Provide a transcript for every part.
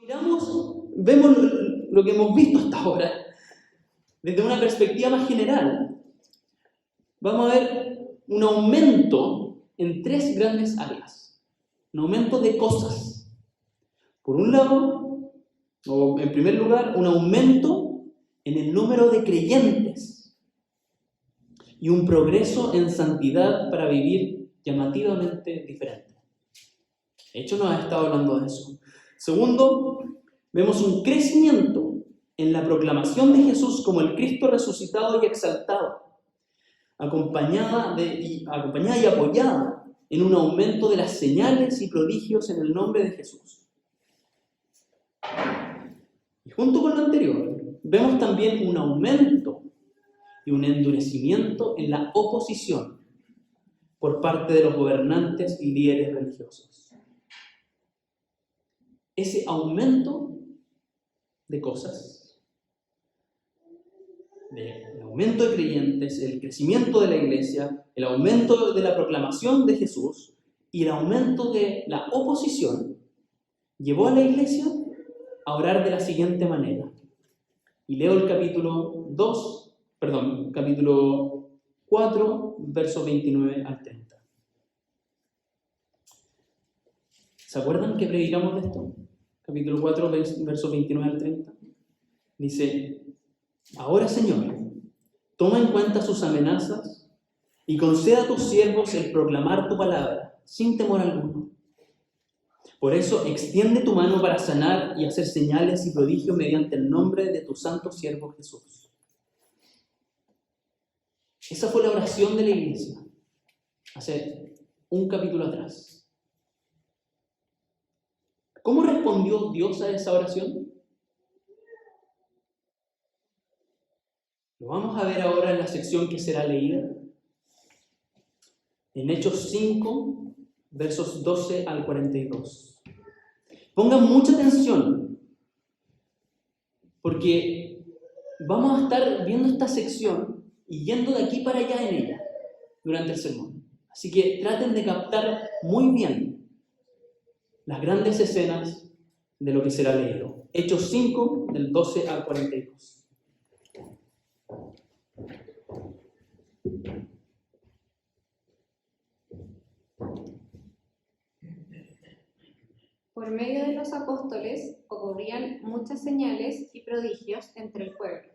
Vemos lo que hemos visto hasta ahora desde una perspectiva más general. Vamos a ver un aumento en tres grandes áreas. Un aumento de cosas. Por un lado, o en primer lugar, un aumento en el número de creyentes y un progreso en santidad para vivir llamativamente diferente. De hecho, nos ha estado hablando de eso. Segundo, vemos un crecimiento en la proclamación de Jesús como el Cristo resucitado y exaltado, acompañada y apoyada en un aumento de las señales y prodigios en el nombre de Jesús. Y junto con lo anterior, vemos también un aumento y un endurecimiento en la oposición por parte de los gobernantes y líderes religiosos. Ese aumento de cosas, el aumento de creyentes, el crecimiento de la iglesia, el aumento de la proclamación de Jesús y el aumento de la oposición, llevó a la iglesia a orar de la siguiente manera. Y leo el capítulo 4, versos 29 al 30. ¿Se acuerdan que predicamos de esto? Capítulo 4, versos 29 al 30. Dice: ahora, Señor, toma en cuenta sus amenazas y conceda a tus siervos el proclamar tu palabra, sin temor alguno. Por eso, extiende tu mano para sanar y hacer señales y prodigios mediante el nombre de tu santo siervo Jesús. Esa fue la oración de la iglesia hace un capítulo atrás. ¿Cómo respondió Dios a esa oración? Lo vamos a ver ahora en la sección que será leída. En Hechos 5, versos 12 al 42. Pongan mucha atención, porque vamos a estar viendo esta sección y yendo de aquí para allá en ella durante el sermón. Así que traten de captar muy bien las grandes escenas de lo que será leído. Hechos 5, del 12 al 42. Por medio de los apóstoles ocurrían muchas señales y prodigios entre el pueblo,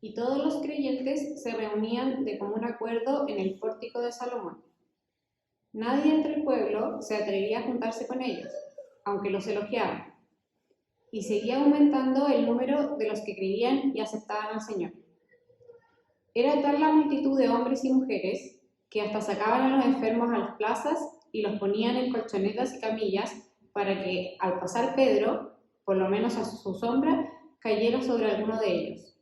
y todos los creyentes se reunían de común acuerdo en el pórtico de Salomón. Nadie entre el pueblo se atrevía a juntarse con ellos, aunque los elogiaban, y seguía aumentando el número de los que creían y aceptaban al Señor. Era tal la multitud de hombres y mujeres que hasta sacaban a los enfermos a las plazas y los ponían en colchonetas y camillas para que, al pasar Pedro, por lo menos a su sombra, cayera sobre alguno de ellos.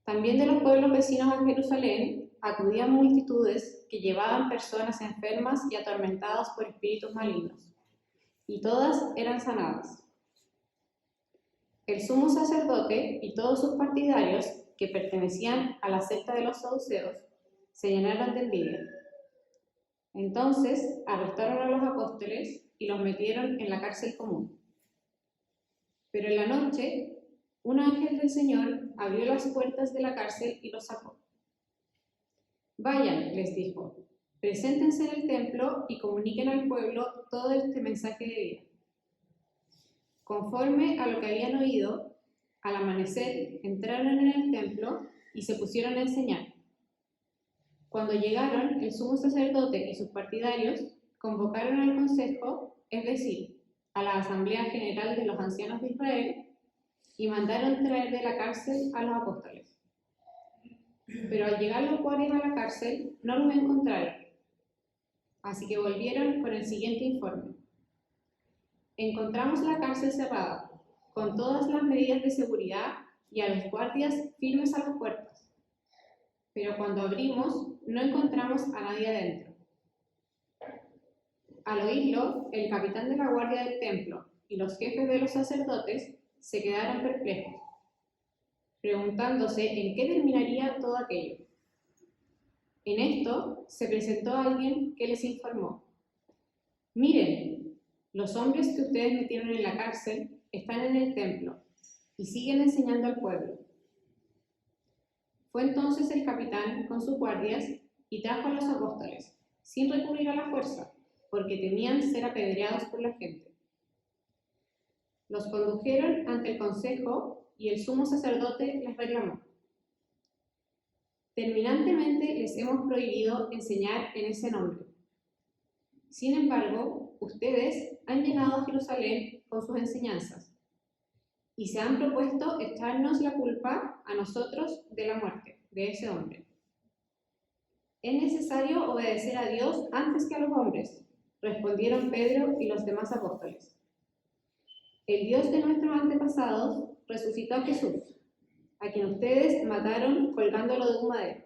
También de los pueblos vecinos a Jerusalén acudían multitudes que llevaban personas enfermas y atormentadas por espíritus malignos, y todas eran sanadas. El sumo sacerdote y todos sus partidarios, que pertenecían a la secta de los saduceos, se llenaron de envidia. Entonces arrestaron a los apóstoles y los metieron en la cárcel común. Pero en la noche, un ángel del Señor abrió las puertas de la cárcel y los sacó. Vayan, les dijo, preséntense en el templo y comuniquen al pueblo todo este mensaje de vida. Conforme a lo que habían oído, al amanecer entraron en el templo y se pusieron a enseñar. Cuando llegaron, el sumo sacerdote y sus partidarios convocaron al consejo, es decir, a la asamblea general de los ancianos de Israel, y mandaron traer de la cárcel a los apóstoles. Pero al llegar los guardias a la cárcel, no los encontraron. Así que volvieron con el siguiente informe. Encontramos la cárcel cerrada, con todas las medidas de seguridad y a los guardias firmes a las puertas. Pero cuando abrimos, no encontramos a nadie adentro. Al oírlo, el capitán de la guardia del templo y los jefes de los sacerdotes se quedaron perplejos, preguntándose en qué terminaría todo aquello. En esto se presentó alguien que les informó: miren, Los hombres que ustedes metieron en la cárcel están en el templo y siguen enseñando al pueblo. Fue entonces el capitán con sus guardias y trajo a los apóstoles, sin recurrir a la fuerza, porque temían ser apedreados por la gente. Los condujeron ante el consejo y el sumo sacerdote les reclamó: terminantemente les hemos prohibido enseñar en ese nombre. Sin embargo, ustedes han llegado a Jerusalén con sus enseñanzas y se han propuesto echarnos la culpa a nosotros de la muerte de ese hombre. Es necesario obedecer a Dios antes que a los hombres, respondieron Pedro y los demás apóstoles. El Dios de nuestros antepasados resucitó a Jesús, a quien ustedes mataron colgándolo de un madero.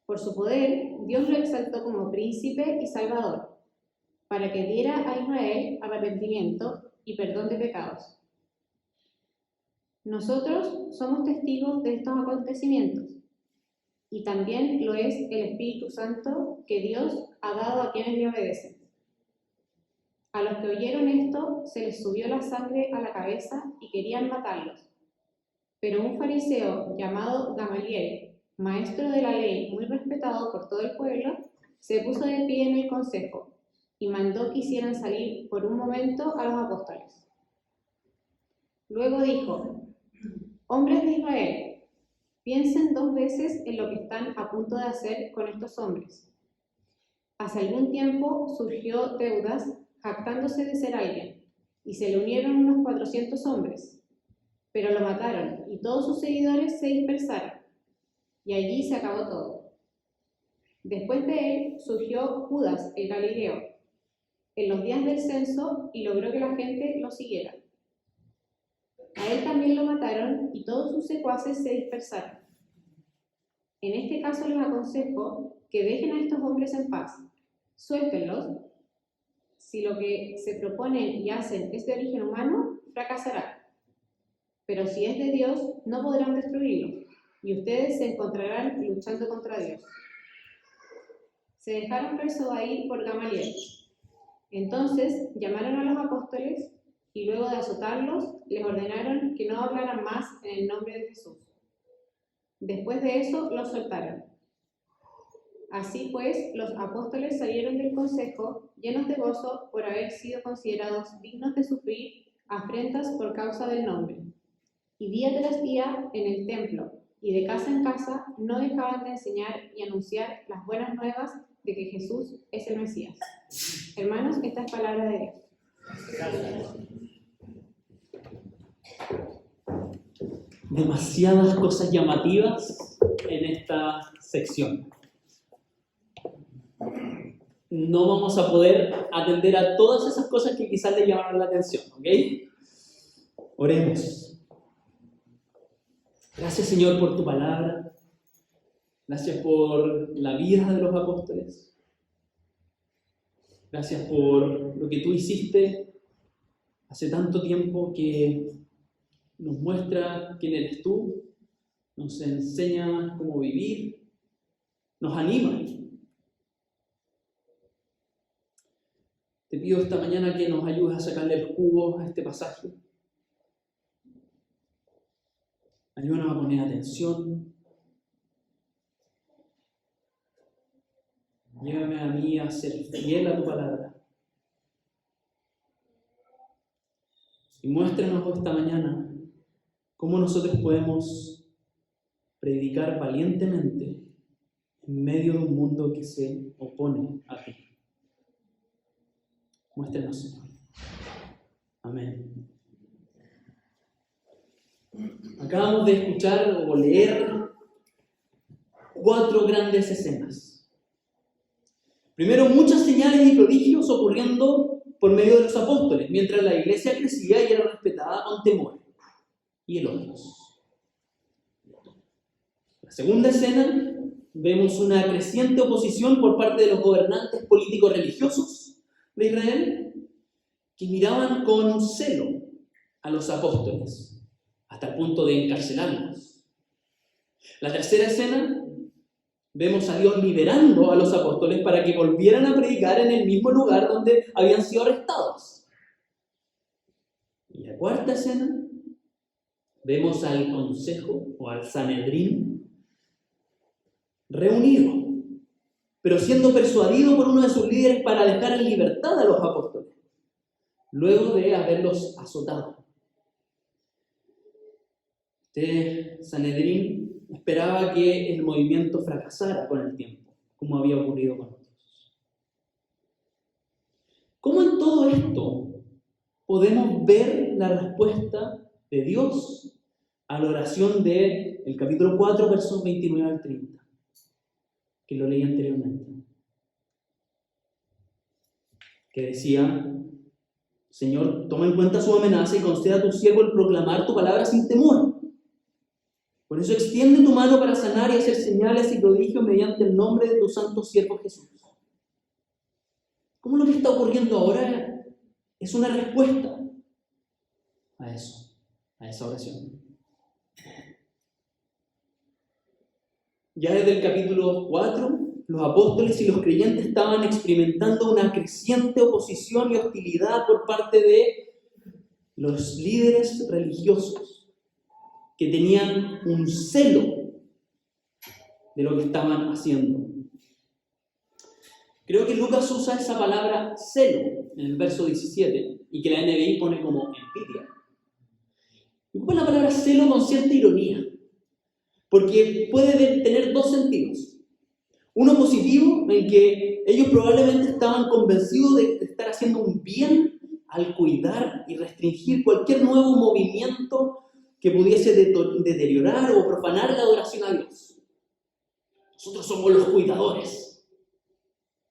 Por su poder, Dios lo exaltó como príncipe y salvador, para que diera a Israel arrepentimiento y perdón de pecados. Nosotros somos testigos de estos acontecimientos, y también lo es el Espíritu Santo que Dios ha dado a quienes le obedecen. A los que oyeron esto se les subió la sangre a la cabeza y querían matarlos. Pero un fariseo llamado Gamaliel, maestro de la ley muy respetado por todo el pueblo, se puso de pie en el consejo y mandó que hicieran salir por un momento a los apóstoles. Luego dijo: hombres de Israel, piensen 2 veces en lo que están a punto de hacer con estos hombres. Hace algún tiempo surgió Teudas jactándose de ser alguien, y se le unieron unos 400 hombres, pero lo mataron y todos sus seguidores se dispersaron, y allí se acabó todo. Después de él surgió Judas el Galileo, en los días del censo, y logró que la gente lo siguiera. A él también lo mataron y todos sus secuaces se dispersaron. En este caso les aconsejo que dejen a estos hombres en paz, suéltenlos. Si lo que se proponen y hacen es de origen humano, fracasará. Pero si es de Dios, no podrán destruirlo, y ustedes se encontrarán luchando contra Dios. Se dejaron persuadir por Gamaliel. Entonces llamaron a los apóstoles y luego de azotarlos, les ordenaron que no hablaran más en el nombre de Jesús. Después de eso, los soltaron. Así pues, los apóstoles salieron del consejo llenos de gozo por haber sido considerados dignos de sufrir afrentas por causa del nombre. Y día tras día, en el templo y de casa en casa, no dejaban de enseñar y anunciar las buenas nuevas de que Jesús es el Mesías. Hermanos, esta es palabra de Dios. Demasiadas cosas llamativas en esta sección. No vamos a poder atender a todas esas cosas que quizás le llamaron la atención, ¿ok? Oremos. Gracias, Señor, por tu palabra. Gracias por la vida de los apóstoles. Gracias por lo que tú hiciste hace tanto tiempo, que nos muestra quién eres tú, nos enseña cómo vivir, nos anima. Te pido esta mañana que nos ayudes a sacarle el jugo a este pasaje. Ayúdanos a poner atención. Llévame a mí a ser fiel a tu palabra. Y muéstranos esta mañana cómo nosotros podemos predicar valientemente en medio de un mundo que se opone a ti. Muéstranos, Señor. Amén. Acabamos de escuchar o leer 4 grandes escenas. Primero, muchas señales y prodigios ocurriendo por medio de los apóstoles, mientras la iglesia crecía y era respetada con temor y elogios. La segunda escena, vemos una creciente oposición por parte de los gobernantes políticos religiosos de Israel, que miraban con celo a los apóstoles, hasta el punto de encarcelarlos. La tercera escena, Vemos a Dios liberando a los apóstoles para que volvieran a predicar en el mismo lugar donde habían sido arrestados. Y la cuarta escena, vemos al consejo o al Sanedrín reunido, pero siendo persuadido por uno de sus líderes para dejar en libertad a los apóstoles, luego de haberlos azotado. Este Sanedrín esperaba que el movimiento fracasara con el tiempo, como había ocurrido con otros. ¿Cómo en todo esto podemos ver la respuesta de Dios a la oración del capítulo 4, versos 29 al 30, que lo leí anteriormente? Que decía: Señor, toma en cuenta su amenaza y conceda a tu siervo el proclamar tu palabra sin temor. Por eso extiende tu mano para sanar y hacer señales y prodigios mediante el nombre de tu santo siervo Jesús. ¿Cómo lo que está ocurriendo ahora es una respuesta a eso, a esa oración? Ya desde el capítulo 4, los apóstoles y los creyentes estaban experimentando una creciente oposición y hostilidad por parte de los líderes religiosos, que tenían un celo de lo que estaban haciendo. Creo que Lucas usa esa palabra celo en el verso 17 y que la NBI pone como envidia. Y ocupa la palabra celo con cierta ironía, porque puede tener dos sentidos. Uno positivo, en que ellos probablemente estaban convencidos de estar haciendo un bien al cuidar y restringir cualquier nuevo movimiento que pudiese deteriorar o profanar la adoración a Dios. Nosotros somos los cuidadores,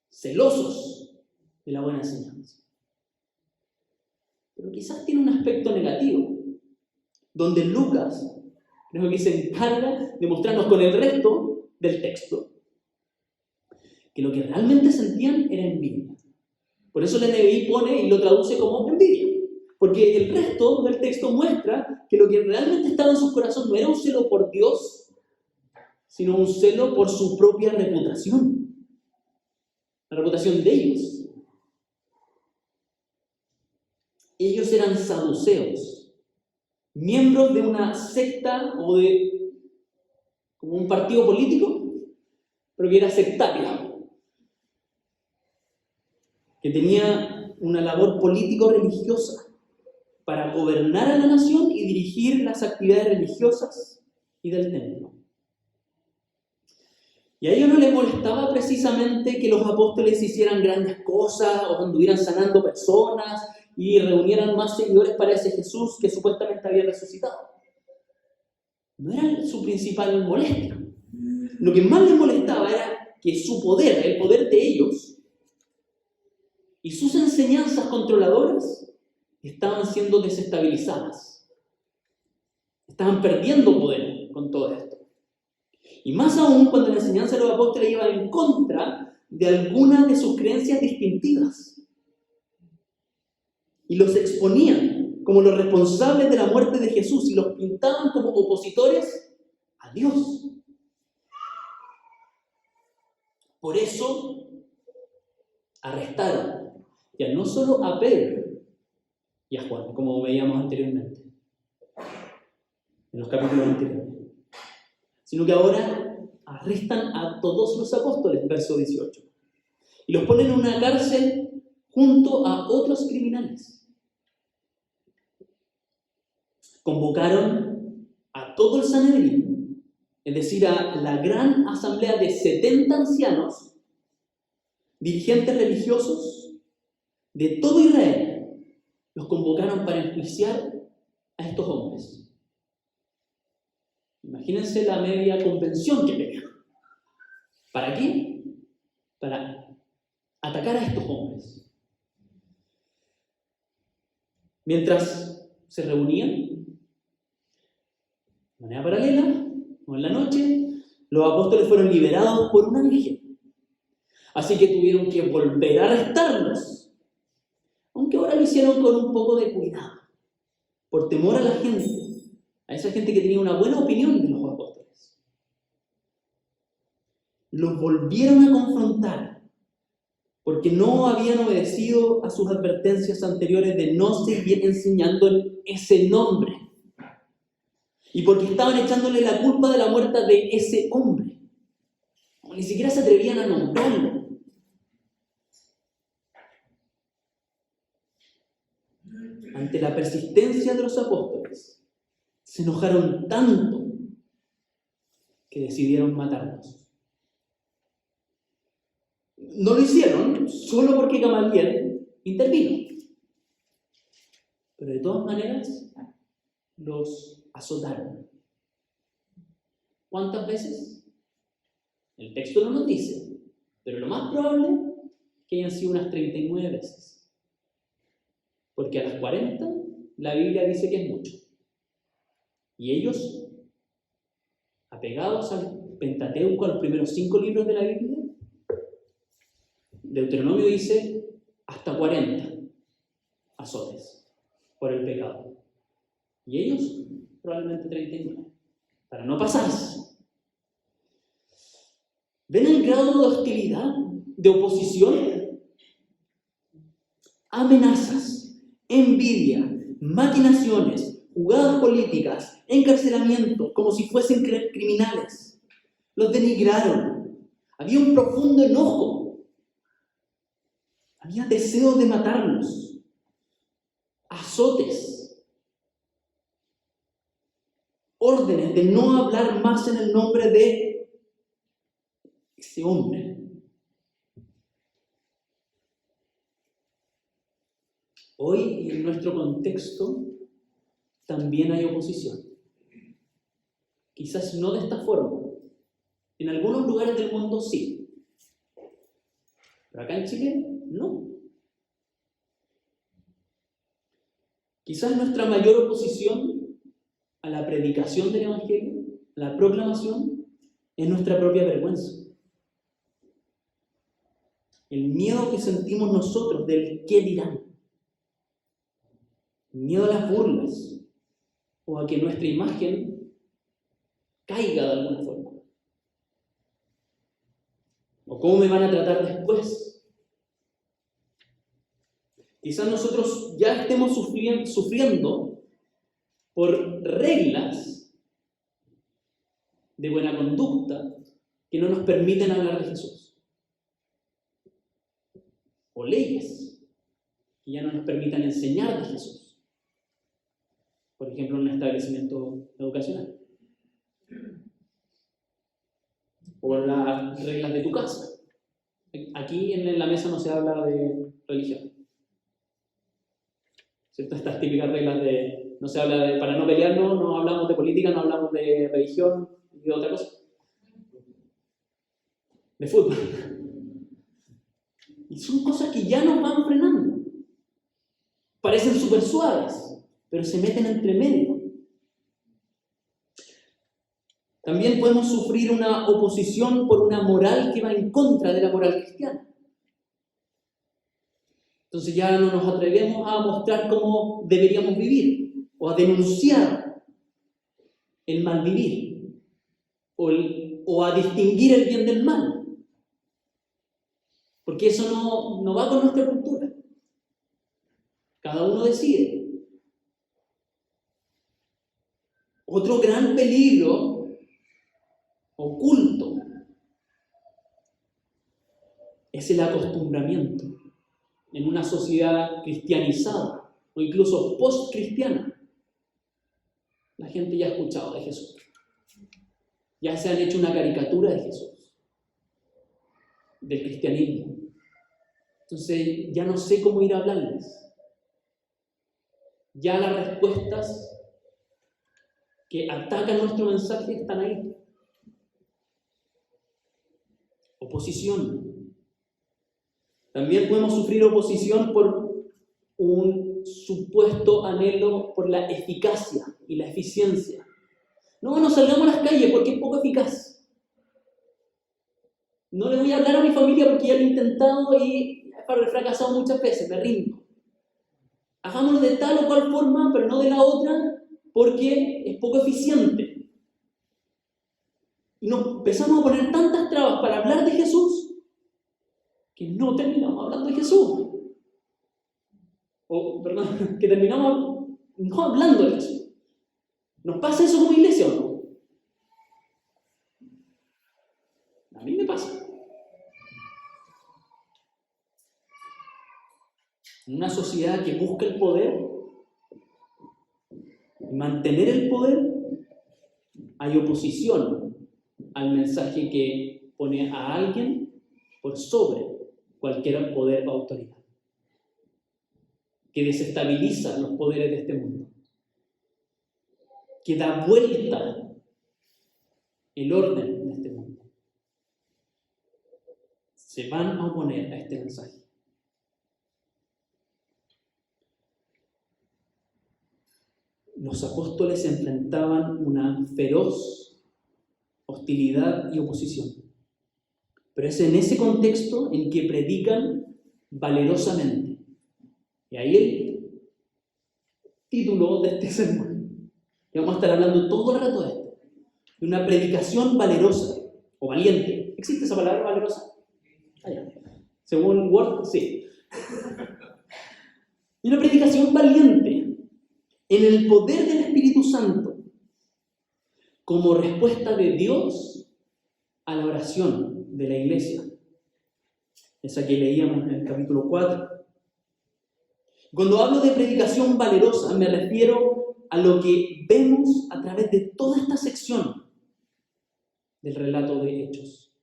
celosos de la buena enseñanza. Pero quizás tiene un aspecto negativo, donde Lucas creo que se encarga de mostrarnos con el resto del texto que lo que realmente sentían era envidia. Por eso la NBI pone y lo traduce como envidia. Porque el resto del texto muestra que lo que realmente estaba en sus corazones no era un celo por Dios, sino un celo por su propia reputación. La reputación de ellos. Ellos eran saduceos, miembros de una secta o de como un partido político, pero que era sectario, que tenía una labor político-religiosa para gobernar a la nación y dirigir las actividades religiosas y del templo. Y a ellos no les molestaba precisamente que los apóstoles hicieran grandes cosas o anduvieran sanando personas y reunieran más seguidores para ese Jesús que supuestamente había resucitado. No era su principal molestia. Lo que más les molestaba era que su poder, el poder de ellos y sus enseñanzas controladoras estaban siendo desestabilizadas. Estaban perdiendo poder con todo esto. Y más aún cuando la enseñanza de los apóstoles iba en contra de algunas de sus creencias distintivas. Y los exponían como los responsables de la muerte de Jesús y los pintaban como opositores a Dios. Por eso arrestaron ya no solo a Pedro y a Juan, como veíamos anteriormente, en los capítulos anteriores, sino que ahora arrestan a todos los apóstoles, verso 18, y los ponen en una cárcel junto a otros criminales. Convocaron a todo el Sanedrín, es decir, a la gran asamblea de 70 ancianos, dirigentes religiosos de todo Israel. Los convocaron para enjuiciar a estos hombres. Imagínense la media convención que tenían. ¿Para qué? Para atacar a estos hombres. Mientras se reunían, de manera paralela, o en la noche, los apóstoles fueron liberados por un ángel. Así que tuvieron que volver a arrestarlos. Aunque ahora lo hicieron con un poco de cuidado, por temor a la gente, a esa gente que tenía una buena opinión de los apóstoles. los volvieron a confrontar porque no habían obedecido a sus advertencias anteriores de no seguir enseñando ese nombre. Y porque estaban echándole la culpa de la muerte de ese hombre. Ni siquiera se atrevían a nombrarlo. Ante la persistencia de los apóstoles, se enojaron tanto que decidieron matarlos. No lo hicieron solo porque Gamaliel intervino. Pero de todas maneras, los azotaron. ¿Cuántas veces? El texto no nos dice, pero lo más probable es que hayan sido unas 39 veces. Porque a las 40 la Biblia dice que es mucho. Y ellos, apegados al Pentateuco, a los primeros 5 libros de la Biblia, Deuteronomio dice hasta 40 azotes por el pecado. Y ellos, probablemente 39, para no pasarse. ¿Ven el grado de hostilidad, de oposición? Amenazas, envidia, maquinaciones, jugadas políticas, encarcelamiento, como si fuesen criminales. Los denigraron. Había un profundo enojo. Había deseo de matarlos. Azotes. Órdenes de no hablar más en el nombre de ese hombre. Hoy, en nuestro contexto, también hay oposición. Quizás no de esta forma. En algunos lugares del mundo sí. Pero acá en Chile, no. Quizás nuestra mayor oposición a la predicación del Evangelio, a la proclamación, es nuestra propia vergüenza. El miedo que sentimos nosotros del qué dirán. El miedo a las burlas o a que nuestra imagen caiga de alguna forma. O cómo me van a tratar después. Quizás nosotros ya estemos sufriendo por reglas de buena conducta que no nos permiten hablar de Jesús. O leyes que ya no nos permitan enseñar de Jesús. Por ejemplo, en un establecimiento educacional. O las reglas de tu casa. Aquí en la mesa no se habla de religión. ¿Cierto? Estas típicas reglas de no se habla de, para no pelearnos, no hablamos de política, no hablamos de religión y de otra cosa. De fútbol. Y son cosas que ya nos van frenando. Parecen súper suaves, pero se meten entre medio. También podemos sufrir una oposición por una moral que va en contra de la moral cristiana. Entonces ya no nos atrevemos a mostrar cómo deberíamos vivir o a denunciar el mal vivir o a distinguir el bien del mal. Porque eso no va con nuestra cultura. Cada uno decide. Otro gran peligro oculto es el acostumbramiento en una sociedad cristianizada o incluso post-cristiana. La gente ya ha escuchado de Jesús. Ya se han hecho una caricatura de Jesús, del cristianismo. Entonces ya no sé cómo ir a hablarles. Ya las respuestas que atacan nuestro mensaje están ahí. Oposición. También podemos sufrir oposición por un supuesto anhelo por la eficacia y la eficiencia. No salgamos a las calles porque es poco eficaz. No le voy a hablar a mi familia porque ya lo he intentado y he fracasado muchas veces, me rindo. Hagámoslo de tal o cual forma, pero no de la otra, porque es poco eficiente. Y nos empezamos a poner tantas trabas para hablar de Jesús que no terminamos hablando de Jesús. O, perdón, que terminamos no hablando de Jesús. ¿Nos pasa eso como iglesia o no? A mí me pasa. En una sociedad que busca el poder, y mantener el poder, hay oposición al mensaje que pone a alguien por sobre cualquier poder o autoridad, que desestabiliza los poderes de este mundo, que da vuelta el orden de este mundo. Se van a oponer a este mensaje. Los apóstoles enfrentaban una feroz hostilidad y oposición. Pero es en ese contexto en que predican valerosamente. Y ahí el título de este sermón. Y vamos a estar hablando todo el rato de esto. De una predicación valerosa o valiente. ¿Existe esa palabra valerosa? Según Word, sí. Y una predicación valiente en el poder del Espíritu Santo como respuesta de Dios a la oración de la iglesia. Esa que leíamos en el capítulo 4. Cuando hablo de predicación valerosa, me refiero a lo que vemos a través de toda esta sección del relato de Hechos.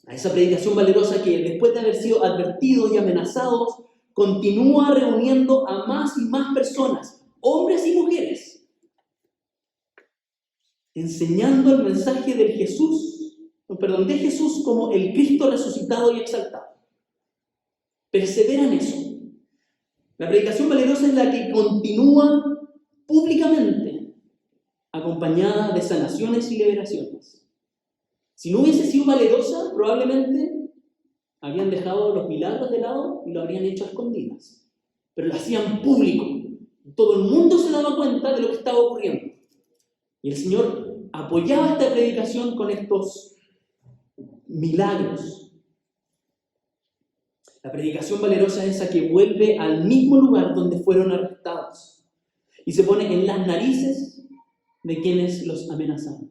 A esa predicación valerosa que, después de haber sido advertidos y amenazados, continúa reuniendo a más y más personas, hombres y mujeres, enseñando el mensaje de Jesús como el Cristo resucitado y exaltado. Persevera en eso. La predicación valerosa es la que continúa públicamente, acompañada de sanaciones y liberaciones. Si no hubiese sido valerosa, probablemente habían dejado los milagros de lado y lo habrían hecho a escondidas. Pero lo hacían público. Todo el mundo se daba cuenta de lo que estaba ocurriendo. Y el Señor apoyaba esta predicación con estos milagros. La predicación valerosa es esa que vuelve al mismo lugar donde fueron arrestados y se pone en las narices de quienes los amenazaron.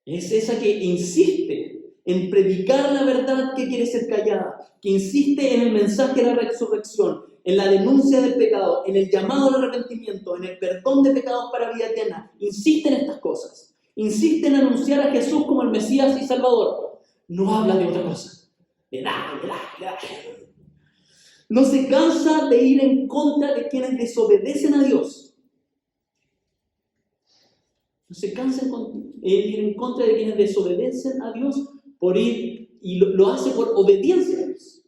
Es esa que insiste en predicar la verdad que quiere ser callada, que insiste en el mensaje de la resurrección, en la denuncia del pecado, en el llamado al arrepentimiento, en el perdón de pecados para vida eterna. Insiste en estas cosas. Insiste en anunciar a Jesús como el Mesías y Salvador. No habla de otra cosa. Le da. No se cansa de ir en contra de quienes desobedecen a Dios. No se cansa de ir en contra de quienes desobedecen a Dios por ir, y lo hace por obediencia a Dios.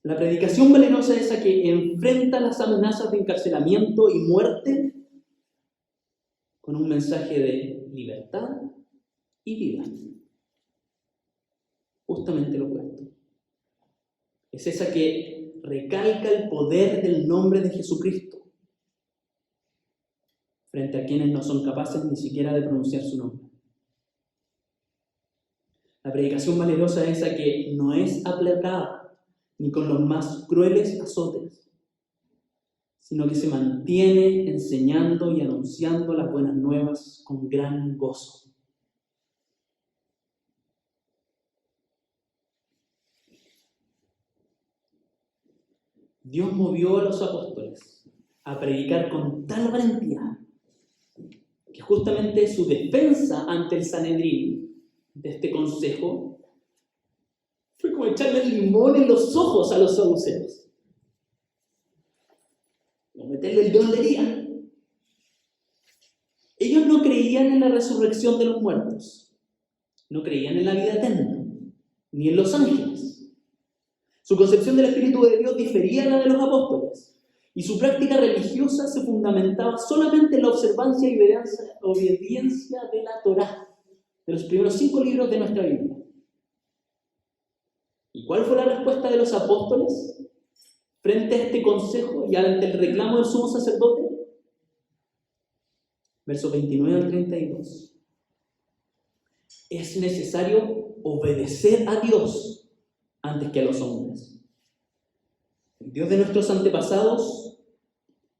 La predicación valerosa es esa que enfrenta las amenazas de encarcelamiento y muerte con un mensaje de libertad y vida. Justamente lo opuesto. Es esa que recalca el poder del nombre de Jesucristo frente a quienes no son capaces ni siquiera de pronunciar su nombre. La predicación valerosa es esa que no es aplacada ni con los más crueles azotes, sino que se mantiene enseñando y anunciando las buenas nuevas con gran gozo. Dios movió a los apóstoles a predicar con tal valentía que justamente su defensa ante el Sanedrín de este consejo fue como echarle el limón en los ojos a los saduceos, o meterle el dedo en la herida. Ellos no creían en la resurrección de los muertos, no creían en la vida eterna, ni en los ángeles. Su concepción del Espíritu de Dios difería de la de los apóstoles, y su práctica religiosa se fundamentaba solamente en la observancia y obediencia de la Torá, de los primeros 5 libros de nuestra Biblia. ¿Y cuál fue la respuesta de los apóstoles frente a este consejo y ante el reclamo del sumo sacerdote? versos 29 al 32. Es necesario obedecer a Dios antes que a los hombres. El Dios de nuestros antepasados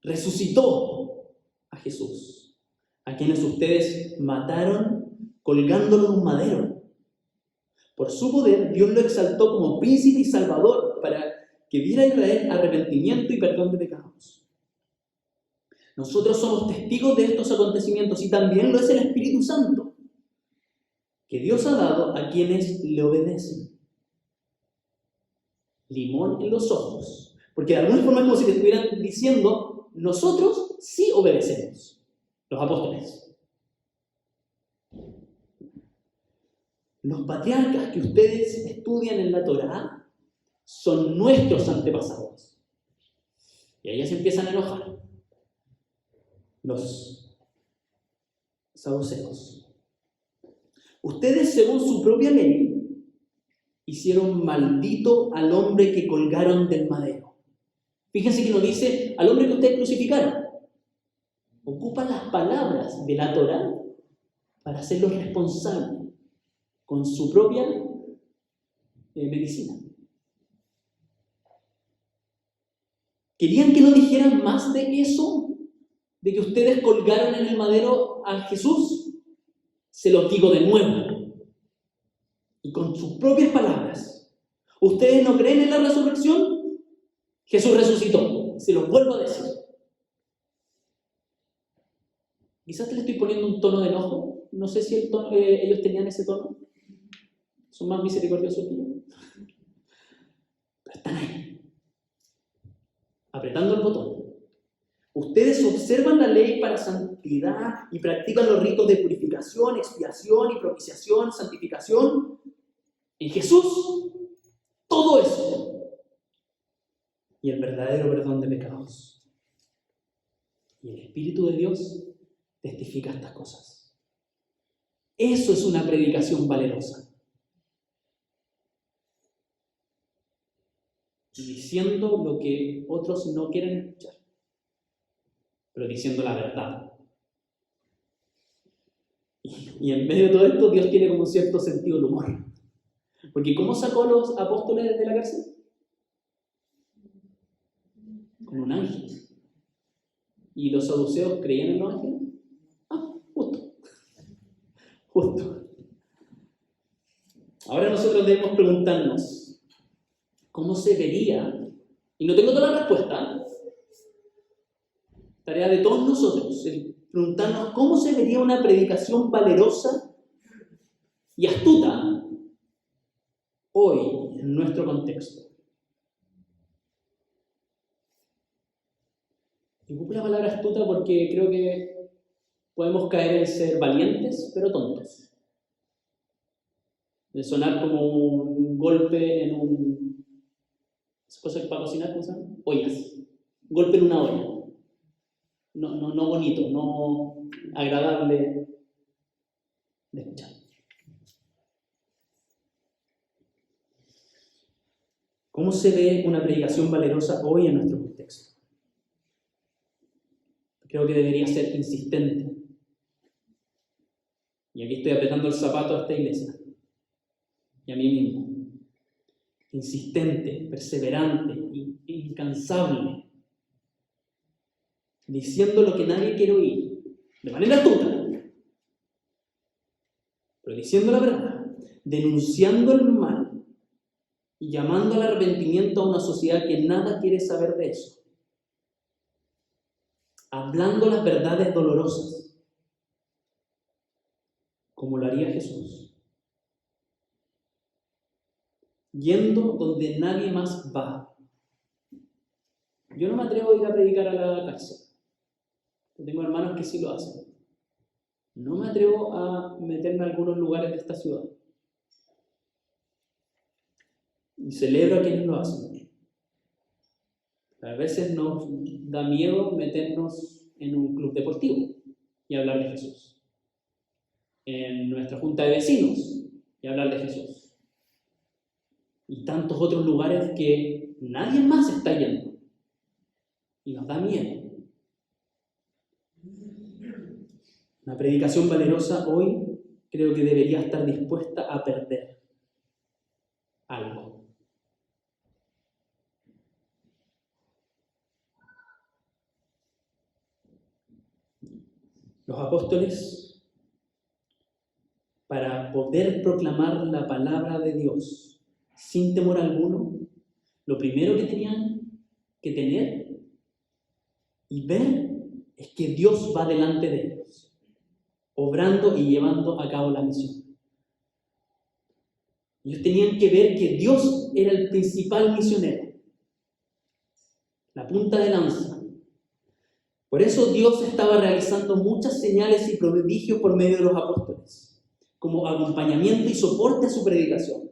resucitó a Jesús, a quienes ustedes mataron colgándolo en un madero. Por su poder, Dios lo exaltó como príncipe y salvador para que diera a Israel arrepentimiento y perdón de pecados. Nosotros somos testigos de estos acontecimientos y también lo es el Espíritu Santo, que Dios ha dado a quienes le obedecen. Limón en los ojos, porque de alguna forma es como si te estuvieran diciendo, nosotros sí obedecemos, los apóstoles. Los patriarcas que ustedes estudian en la Torá son nuestros antepasados. Y ahí ya se empiezan a enojar los saduceos. Ustedes, según su propia ley, hicieron maldito al hombre que colgaron del madero. Fíjense que no dice al hombre que ustedes crucificaron. Ocupa las palabras de la Torá para hacerlo responsable con su propia medicina. ¿Querían que no dijeran más de eso? ¿De que ustedes colgaron en el madero a Jesús? Se los digo de nuevo. Y con sus propias palabras. ¿Ustedes no creen en la resurrección? Jesús resucitó. Se los vuelvo a decir. Quizás te le estoy poniendo un tono de enojo. No sé si ellos tenían ese tono. Son más misericordiosos que yo. Pero están ahí. Apretando el botón. Ustedes observan la ley para santidad y practican los ritos de purificación, expiación y propiciación, santificación. En Jesús, todo eso. Y el verdadero perdón de pecados. Y el Espíritu de Dios testifica estas cosas. Eso es una predicación valerosa. Diciendo lo que otros no quieren escuchar, pero diciendo la verdad. Y en medio de todo esto, Dios tiene como un cierto sentido del humor. Porque ¿cómo sacó a los apóstoles de la cárcel? Con un ángel. ¿Y los saduceos creían en los ángeles? Justo. Ahora nosotros debemos preguntarnos, ¿cómo se vería? Y no tengo toda la respuesta. Tarea de todos nosotros, el preguntarnos cómo se vería una predicación valerosa y astuta hoy en nuestro contexto. Y ocupo la palabra astuta porque creo que podemos caer en ser valientes, pero tontos. De sonar como un golpe en un... ¿Es cosa para cocinar? ¿Cómo se llama? Ollas. Golpe en una olla. No bonito, no agradable de escuchar. ¿Cómo se ve una predicación valerosa hoy en nuestro contexto? Creo que debería ser insistente. Y aquí estoy apretando el zapato a esta iglesia. Y a mí mismo. Insistente, perseverante, incansable. Diciendo lo que nadie quiere oír. De manera astuta. Pero diciendo la verdad. Denunciando el mal. Y llamando al arrepentimiento a una sociedad que nada quiere saber de eso. Hablando las verdades dolorosas. Como lo haría Jesús. Yendo donde nadie más va. Yo no me atrevo a ir a predicar a la cárcel. Tengo hermanos que sí lo hacen. No me atrevo a meterme en algunos lugares de esta ciudad. Y celebro a quienes lo hacen. A veces nos da miedo meternos en un club deportivo y hablar de Jesús. En nuestra junta de vecinos y hablar de Jesús. Y tantos otros lugares que nadie más está yendo. Y nos da miedo. Una predicación valerosa hoy creo que debería estar dispuesta a perder algo. Los apóstoles, para poder proclamar la palabra de Dios sin temor alguno, lo primero que tenían que tener y ver es que Dios va delante de ellos, obrando y llevando a cabo la misión. Ellos tenían que ver que Dios era el principal misionero, la punta de lanza. Por eso Dios estaba realizando muchas señales y prodigios por medio de los apóstoles, como acompañamiento y soporte a su predicación,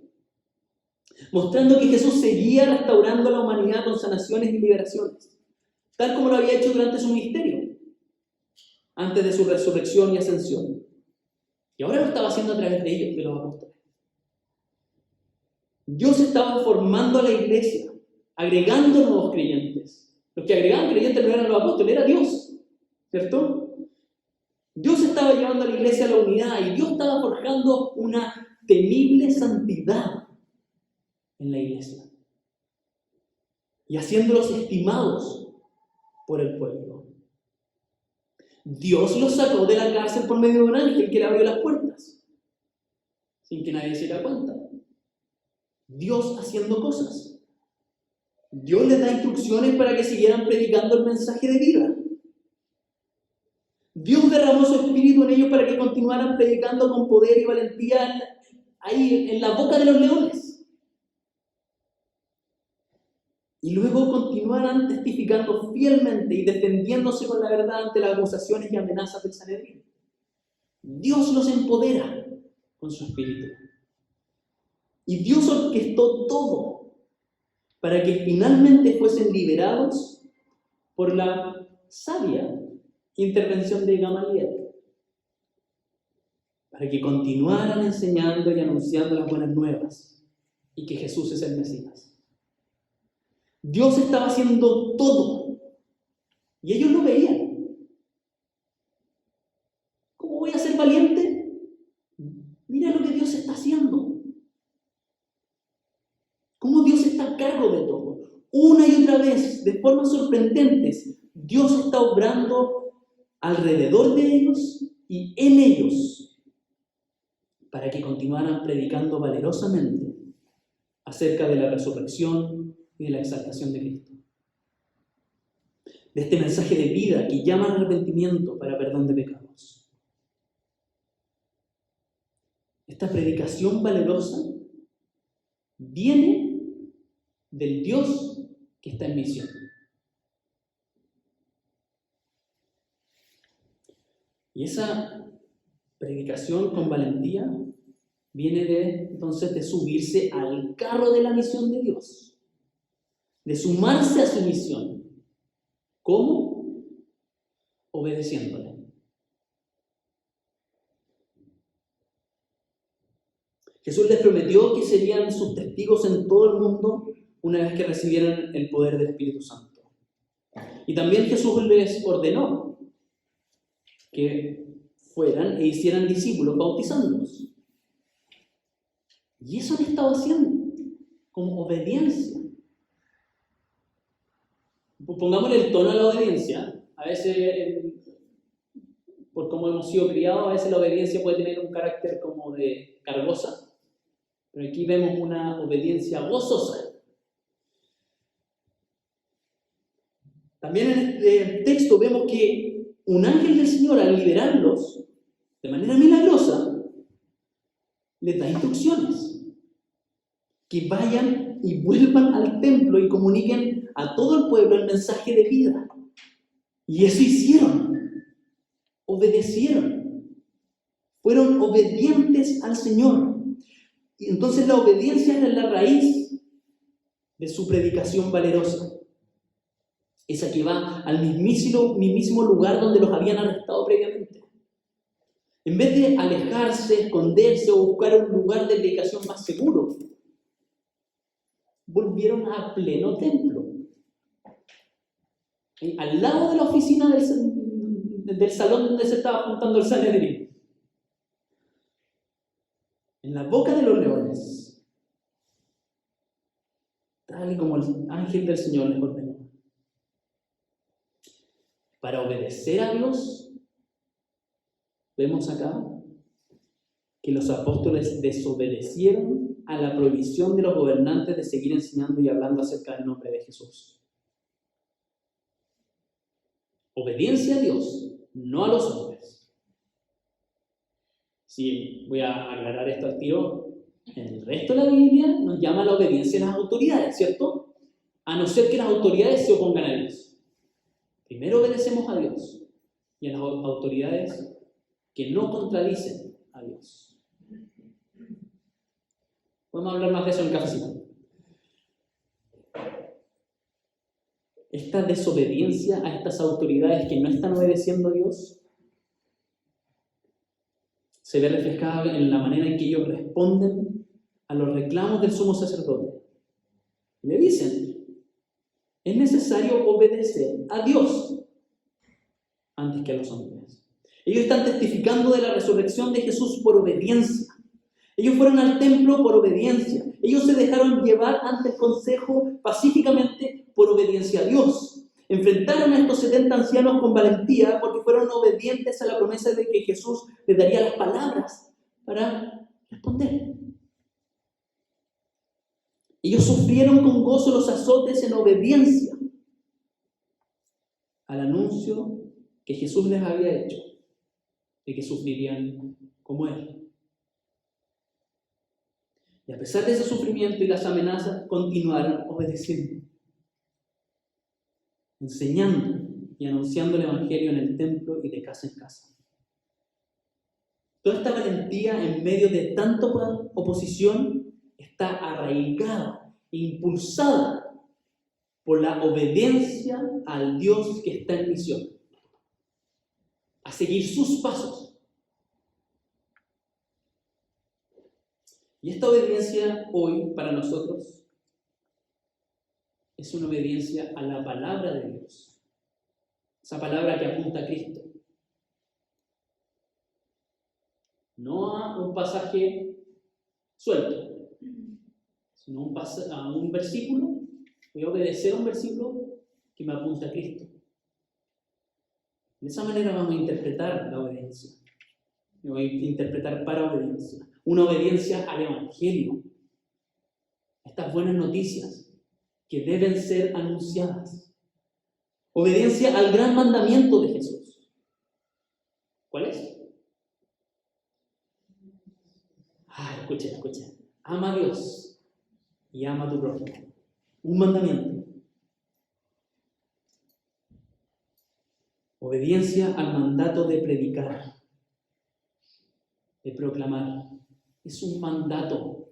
mostrando que Jesús seguía restaurando a la humanidad con sanaciones y liberaciones, tal como lo había hecho durante su ministerio, antes de su resurrección y ascensión. Y ahora lo estaba haciendo a través de ellos, de los apóstoles. Dios estaba formando a la iglesia, agregando nuevos creyentes. Los que agregaban creyentes no eran los apóstoles, era Dios, ¿cierto? Dios estaba llevando a la iglesia a la unidad y Dios estaba forjando una temible santidad en la iglesia y haciéndolos estimados por el pueblo. Dios los sacó de la cárcel por medio de un ángel que le abrió las puertas, sin que nadie se diera cuenta. Dios haciendo cosas. Dios les da instrucciones para que siguieran predicando el mensaje de vida. Dios derramó su espíritu en ellos para que continuaran predicando con poder y valentía ahí en la boca de los leones. Y luego continuaran testificando fielmente y defendiéndose con la verdad ante las acusaciones y amenazas del Sanedrín. Dios los empodera con su espíritu. Y Dios orquestó todo para que finalmente fuesen liberados por la sabia intervención de Gamaliel, para que continuaran enseñando y anunciando las buenas nuevas y que Jesús es el Mesías. Dios estaba haciendo todo y ellos lo veían. ¿Cómo voy a ser valiente? Mira lo que Dios está haciendo. Cómo Dios está a cargo de todo. Una y otra vez, de formas sorprendentes, Dios está obrando alrededor de ellos y en ellos para que continuaran predicando valerosamente acerca de la resurrección y de la exaltación de Cristo. De este mensaje de vida que llama al arrepentimiento para perdón de pecados. Esta predicación valerosa viene del Dios que está en misión. Y esa predicación con valentía viene entonces de subirse al carro de la misión de Dios, de sumarse a su misión. ¿Cómo? Obedeciéndole. Jesús les prometió que serían sus testigos en todo el mundo una vez que recibieran el poder del Espíritu Santo. Y también Jesús les ordenó que fueran e hicieran discípulos bautizándolos. Y eso han estado haciendo como obediencia. Pongámosle el tono a la obediencia. A veces, por cómo hemos sido criados, a veces la obediencia puede tener un carácter como de cargosa. Pero aquí vemos una obediencia gozosa. También en este texto vemos que un ángel del Señor, al liberarlos de manera milagrosa, les da instrucciones. Que vayan y vuelvan al templo y comuniquen a todo el pueblo el mensaje de vida. Y eso hicieron. Obedecieron. Fueron obedientes al Señor. Y entonces la obediencia era la raíz de su predicación valerosa. Esa que va al mismísimo lugar donde los habían arrestado previamente. En vez de alejarse, esconderse o buscar un lugar de predicación más seguro, volvieron a pleno templo. Al lado de la oficina del salón donde se estaba juntando el Sanedrín. En la boca de los leones, tal y como el ángel del Señor les ordenó. Para obedecer a Dios, vemos acá que los apóstoles desobedecieron a la prohibición de los gobernantes de seguir enseñando y hablando acerca del nombre de Jesús. Obediencia a Dios, no a los hombres. Sí, voy a aclarar esto al tiro. En el resto de la Biblia nos llama la obediencia a las autoridades, ¿cierto? A no ser que las autoridades se opongan a Dios. Primero obedecemos a Dios y a las autoridades que no contradicen a Dios. Vamos a hablar más de eso en el cafecito. Esta desobediencia a estas autoridades que no están obedeciendo a Dios se ve reflejada en la manera en que ellos responden a los reclamos del sumo sacerdote. Le dicen, es necesario obedecer a Dios antes que a los hombres. Ellos están testificando de la resurrección de Jesús por obediencia. Ellos fueron al templo por obediencia. Ellos se dejaron llevar ante el consejo pacíficamente por obediencia a Dios. Enfrentaron a estos 70 ancianos con valentía porque fueron obedientes a la promesa de que Jesús les daría las palabras para responder. Ellos sufrieron con gozo los azotes en obediencia al anuncio que Jesús les había hecho de que sufrirían como Él. Y a pesar de ese sufrimiento y las amenazas, continuaron obedeciendo, enseñando y anunciando el Evangelio en el templo y de casa en casa. Toda esta valentía en medio de tanta oposición está arraigada e impulsada por la obediencia al Dios que está en misión, a seguir sus pasos. Y esta obediencia hoy para nosotros es una obediencia a la palabra de Dios. Esa palabra que apunta a Cristo. No a un pasaje suelto, sino a un versículo. Voy a obedecer a un versículo que me apunta a Cristo. De esa manera vamos a interpretar la obediencia. Voy a interpretar para obediencia. Una obediencia al Evangelio. Estas buenas noticias que deben ser anunciadas. Obediencia al gran mandamiento de Jesús. ¿Cuál es? Escucha. Ama a Dios y ama a tu prójimo. Un mandamiento. Obediencia al mandato de predicar, de proclamar. Es un mandato.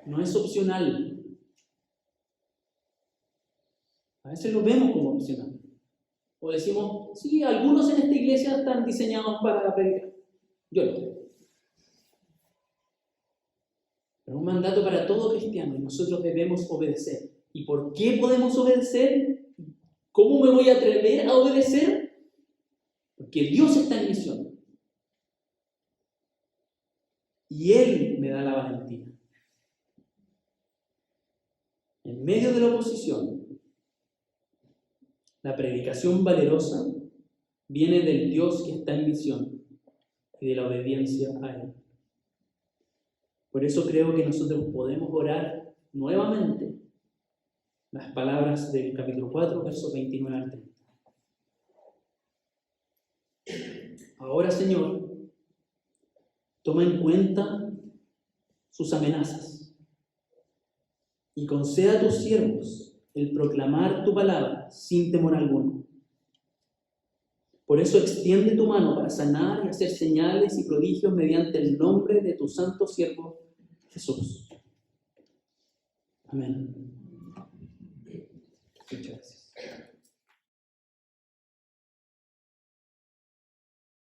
No es opcional. A veces lo vemos como opcional. O decimos, sí, algunos en esta iglesia están diseñados para predicar. Yo no. Pero un mandato para todo cristiano y nosotros debemos obedecer. ¿Y por qué podemos obedecer? ¿Cómo me voy a atrever a obedecer? Porque Dios está en misión. Y Él me da la valentía. En medio de la oposición, la predicación valerosa viene del Dios que está en misión y de la obediencia a Él. Por eso creo que nosotros podemos orar nuevamente las palabras del capítulo 4, versos 29 al 30. Ahora, Señor, toma en cuenta sus amenazas y conceda a tus siervos el proclamar tu palabra sin temor alguno. Por eso extiende tu mano para sanar y hacer señales y prodigios mediante el nombre de tu santo siervo Jesús. Amén.